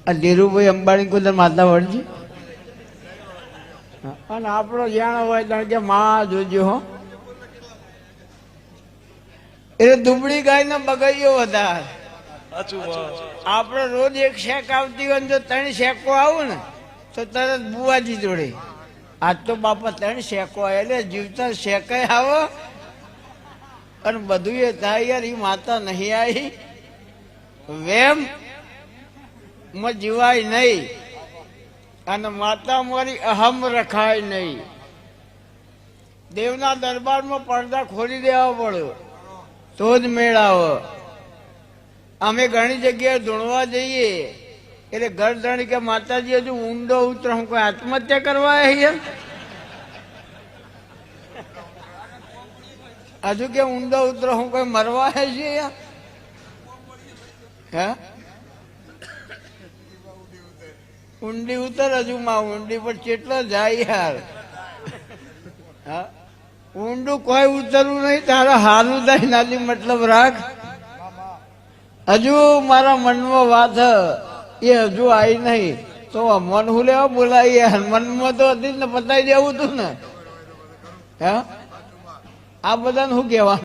આ ધીરુભાઈ અંબાણી કુદર માતા વળજી અને આપણો જાણો હોય કારણ કે માં જોજો હો એટલે દુબળી ગાય નો બગૈયો વધારે આપણે રોજ એક શેક આવતી હોય જો 3 શેકો આવું ને તો તરત બુવાજી જોડે આજ તો બાપા 3 શેકો એટલે જીવતા શેકાય આવો અને બધું એ થાય યાર એ માતા નહીં આવી વેમ માં જીવાય નહીં અને માતા મારી અહમ રખાય નહીં. દેવના દરબારમાં પડદા ખોલી દેવા પડ્યો તો જ મેળાવો. અમે ઘણી જગ્યાએ ધૂણવા જઈએ એટલે ઘર ધણી કે માતાજી હજુ ઊંડો ઉતરો હું કોઈ આત્મહત્યા કરવા અહીંયા હજુ કે ઊંડો ઉતરો હું કોઈ મરવા છે હે ઊંડી ઉતર હજુ માં ઊંડી પર કેટલો જાય યાર. હા ઊંડું કોઈ ઉતરવું નહીં તારા હારું થાય નાલી મતલબ રાખ. હજુ મારા મનમાં વાત એ હજુ આવી નહીં તો મન હું લેવા બોલાવી યાર મનમાં તો હતી ને પતાવી દેવું તું ને. હા આ બધાને શું કહેવાનું